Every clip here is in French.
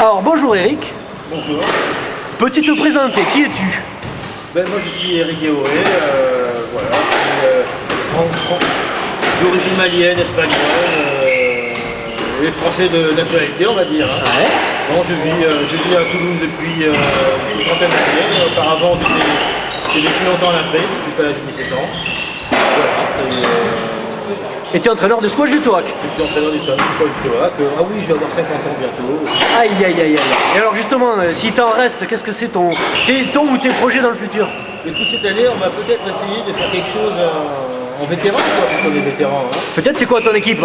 Alors bonjour Eric, Bonjour. peux-tu te présenter, qui es-tu? Moi je suis Eric Guéoré, voilà, je suis d'origine malienne, espagnole et français de nationalité on va dire. Hein. Ouais. Bon, je vis à Toulouse depuis une trentaine d'années. Auparavant j'ai vécu longtemps en Afrique, jusqu'à l'âge de 17 ans. Voilà. Et tu es entraîneur de squash du Toac? Je suis entraîneur du squash du Toac. Ah oui, je vais avoir 50 ans bientôt. Aïe aïe aïe aïe. Et alors justement, s'il t'en reste, qu'est-ce que c'est ton ou tes projets dans le futur? Écoute, cette année on va peut-être essayer de faire quelque chose en vétéran, quoi, parce qu'on est vétéran. Hein. Peut-être c'est quoi ton équipe?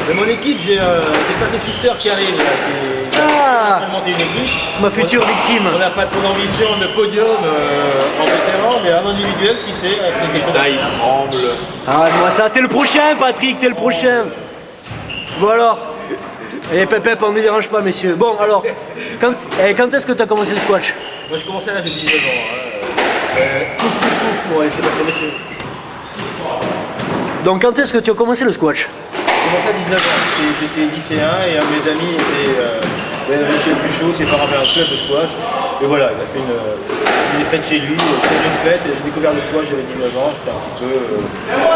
Mais mon équipe, j'ai Patrick Schuster qui arrive, là, qui Ah, a monté une équipe. ma future victime. On n'a pas trop d'ambition de podium en vétéran, mais en individuel, qui sait, avec quelque chose. Il tremble. Ah, moi ça, t'es le prochain Patrick, t'es le prochain. Bon alors, et Pep, on ne dérange pas messieurs. Bon alors, quand est-ce que tu as commencé le squash? Moi, je commençais à l'âge de 19 ans. Pour laisser passer monsieur. Donc quand est-ce que tu as commencé le squash? J'ai commencé à 19 ans. J'étais lycéen et un de mes amis était Michel Puchot, ses parents avaient un club de squash. Et voilà, il a fait une fête chez lui, une fête. J'ai découvert le squash, j'avais 19 ans, j'étais un petit peu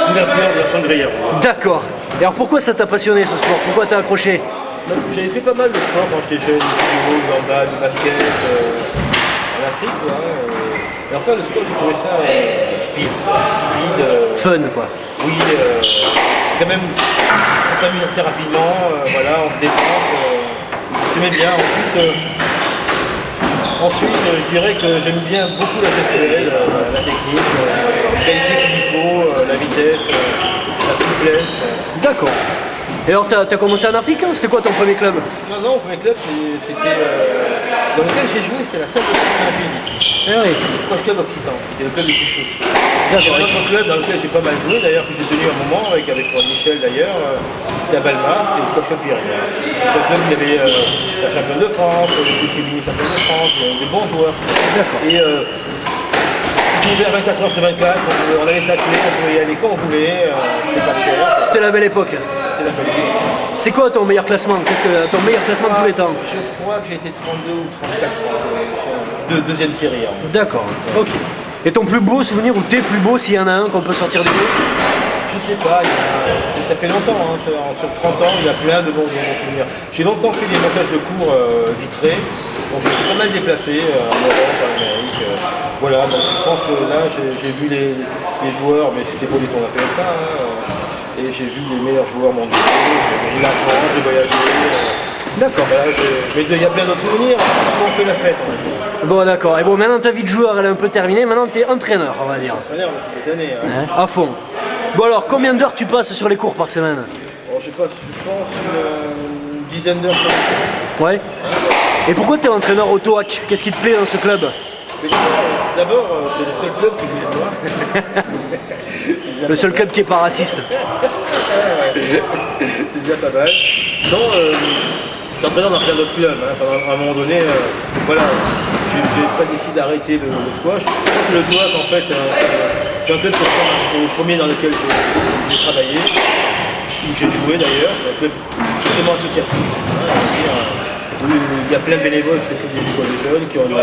sous l'influence de la sangria. D'accord. Et alors pourquoi ça t'a passionné ce sport? Pourquoi t'as accroché? J'avais fait pas mal de sport quand j'étais jeune, du judo, du handball, du basket, en Afrique. Quoi, et enfin, le squash, j'ai trouvé ça speed. Fun quoi. Oui, quand même, on s'amuse assez rapidement, voilà, on se dépense. J'aimais bien. Ensuite, je dirais que j'aime bien beaucoup la gestuelle, la technique, la qualité qu'il y faut, la vitesse, la souplesse. D'accord. Et alors t'as commencé en Afrique, hein? C'était quoi ton premier club? Non, mon premier club, c'était dans lequel j'ai joué, c'était la salle de Saint-Gilles ici. Eh oui. Le Squash Club Occitan, c'était le club du Puchot. Il y D'accord. a un autre club dans lequel j'ai pas mal joué, d'ailleurs, que j'ai tenu un moment avec Michel d'ailleurs, c'était à Balma, c'était le Squash Club Pyrénées. C'était un club où il y avait la championne de France, l'équipe féminine championne de France, des bons joueurs. D'accord. Et on ouvert 24 heures sur 24, on avait sa clé, on pouvait y aller quand on voulait, c'était pas cher, C'était la belle époque. c'était la belle équipe. C'est quoi ton meilleur classement? Qu'est-ce que ton meilleur classement de tous les temps? Je crois que j'ai été 32 ou 34 de deuxième série. Hein. D'accord. Ok. Et ton plus beau souvenir ou tes plus beaux, s'il y en a un qu'on peut sortir du lot? Je sais pas, ça fait longtemps, hein, sur 30 ans, il y a plein de bons souvenirs. J'ai longtemps fait des montages de cours vitrés, donc j'ai été pas mal déplacé en Europe, en Amérique. Voilà, donc je pense que là j'ai vu les joueurs, mais c'était pour des tournois PSA, hein, et j'ai vu les meilleurs joueurs mondiaux, j'ai eu l'argent, j'ai voyagé. D'accord. Voilà, mais il y a plein d'autres souvenirs, souvent on fait la fête. On va dire. Bon d'accord. Et bon, maintenant ta vie de joueur elle est un peu terminée, maintenant t'es entraîneur on va dire. Entraîneur depuis des années. Hein. Hein? À fond. Bon alors, combien d'heures tu passes sur les cours par semaine? Bon, je pense une dizaine d'heures par jour. Ouais. Et pourquoi t'es entraîneur au Toac? Qu'est-ce qui te plaît dans ce club? Mais d'abord, c'est le seul club qui voulait de moi. Le seul club qui est pas raciste. C'est déjà pas mal. Non, je suis entraîneur dans plein d'autres clubs. Hein. À un moment donné, voilà, j'ai décidé d'arrêter le squash. Je crois que le Toac, en fait, c'est un club qui ressemble au premier dans lequel j'ai travaillé, où j'ai joué d'ailleurs. C'est un club strictement associatif. Hein, où il y a plein de bénévoles qui s'occupent des écoles des jeunes, qui ont été du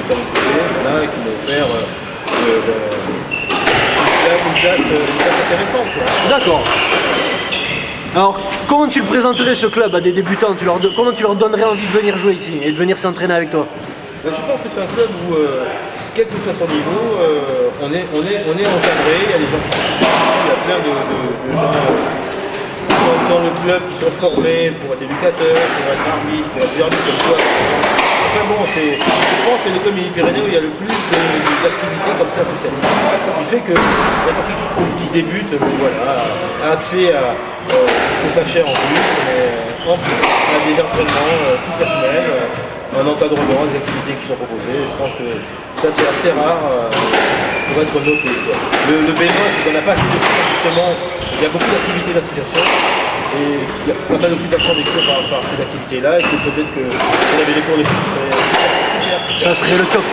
salon de voilà, et qui m'ont offert une place intéressante. Quoi. D'accord. Alors, comment tu le présenterais ce club à des débutants? Comment tu leur donnerais envie de venir jouer ici et de venir s'entraîner avec toi? Je pense que c'est un club où, quel que soit son niveau, on est encadré, il y a des gens qui sont il y a plein de gens dans le club qui sont formés pour être éducateurs, pour être arbitres, pour être arbitres comme toi. Enfin bon, je pense que c'est le club Midi-Pyrénées où il y a le plus d'activités comme ça associatives. Du fait que n'importe qui débute, voilà, a accès à pas cher en plus, à des entraînements toute la semaine, un encadrement, des activités qui sont proposées. Je pense que ça c'est assez rare pour être noté. Quoi. Le bémol, c'est qu'on n'a pas assez de cours justement. Il y a beaucoup d'activités d'association et il y a pas mal d'occupation des cours par ces activités-là et que peut-être que si on avait des cours de plus, ce serait super. Ça serait le top.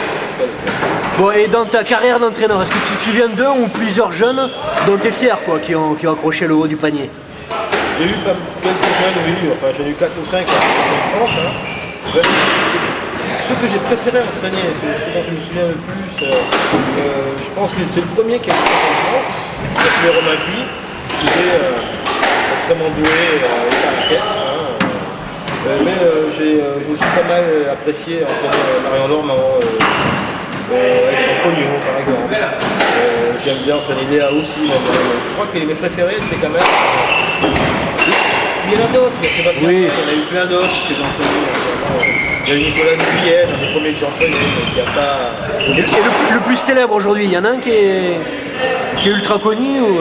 Bon, et dans ta carrière d'entraîneur, est-ce que tu te souviens d'un ou plusieurs jeunes dont tu es fier quoi, qui ont accroché le haut du panier? J'ai eu quelques jeunes, oui, enfin j'en ai eu 4 ou 5 en France. Hein. Ouais, ce que j'ai préféré entraîner, ce dont je me souviens le plus, je pense que c'est le premier qui a été en France, qui s'appelait Romain Puy, qui était extrêmement doué avec la raquette. Mais j'ai aussi pas mal apprécié entraîner Marion Lormand, Alexandre Pognon par exemple. J'aime bien entraîner Léa aussi. Je crois que mes préférés, c'est quand même. Il y en a d'autres, Sébastien, Oui. il y en a eu plein d'autres que j'ai entraînés. Il y a eu Nicolas Nguyen, un des premiers que j'ai entraîné, donc il n'y a pas. Et le plus célèbre aujourd'hui, il y en a un qui est ultra connu ou,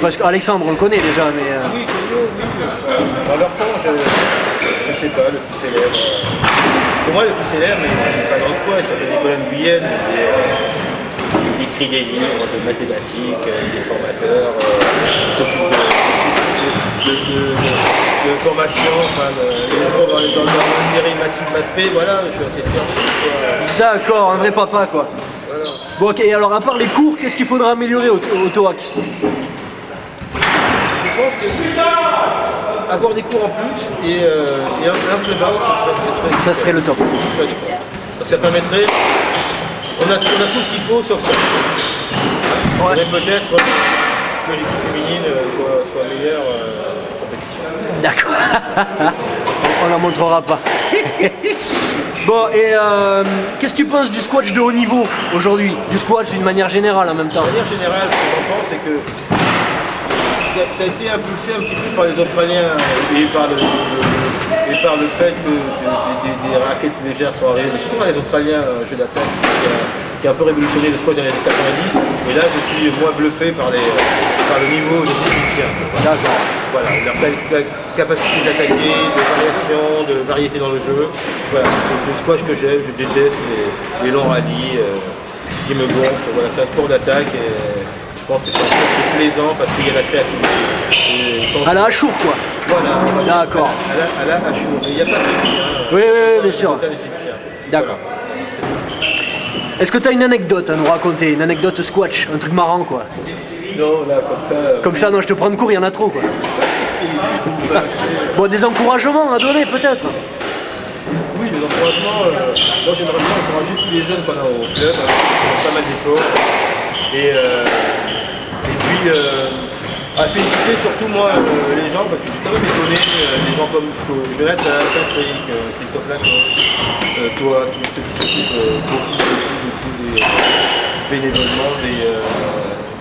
parce qu'Alexandre, on le connaît déjà, mais. Oui, connu, oui. Dans leur temps, je sais pas, le plus célèbre. Pour moi, le plus célèbre, mais il n'est pas dans le squat, il s'appelle Nicolas Nguyen. Il écrit des livres de mathématiques, il est formateur, il s'occupe de formation, enfin, il est dans la série Maths-P, voilà, je suis assez fier de lui. D'accord, un vrai papa quoi. Voilà. Bon ok, et alors à part les cours, qu'est-ce qu'il faudra améliorer au TOAC? Je pense que avoir des cours en plus et un club-out, Ça serait le top. Ça permettrait. On a tout ce qu'il faut sauf ça. Ouais. Mais peut-être que l'équipe féminine soit meilleure en compétition. D'accord. On la montrera pas. Bon, et qu'est-ce que tu penses du squash de haut niveau aujourd'hui? Du squash d'une manière générale en même temps? De manière générale, ce que j'en pense, c'est que ça a été impulsé un petit peu par les Australiens et par le fait que des raquettes légères sont arrivées, mais surtout par les Australiens, un jeu d'attaque qui a un peu révolutionné le squash dans les années 90. Et là, je suis moins bluffé par le niveau des Égyptiens. D'accord. Voilà, leur capacité d'attaquer, de variation, de variété dans le jeu. Voilà, c'est le squash que j'aime, je déteste les longs rallyes qui me gonflent. Voilà, c'est un sport d'attaque et je pense que c'est un sport qui est plaisant parce qu'il y a la créativité. À la Achour quoi. Voilà, D'accord. à la Achour. Il n'y a pas de limite. Oui, bien sûr. D'accord. Est-ce que tu as une anecdote à nous raconter? Une anecdote squash, un truc marrant quoi? Non, là, comme ça. Comme ça, non, je te prends de cours, il y en a trop quoi. Bon, des encouragements à donner peut-être? Oui, les encouragements. Moi, j'aimerais bien encourager tous les jeunes qu'on a au club, qui font pas mal d'efforts. Et puis, à féliciter surtout moi les gens, parce que je suis quand même étonné, des gens comme Jonathan, Patrick, Christophe Lacoste, toi, tous ceux qui s'occupent beaucoup bénévolement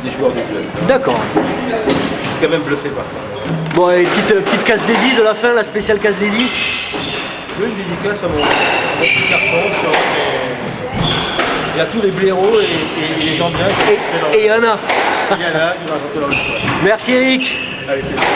des joueurs du club. D'accord. Je suis quand même bluffé par ça. Bon, et petite case dédiée de la fin, la spéciale case dédiée. Je veux une dédicace à mon petit garçon, Sean, et à tous les blaireaux et les gens bien qui Et il y en a. il y en a, il va rentrer dans le squat. Merci Eric. Avec plaisir.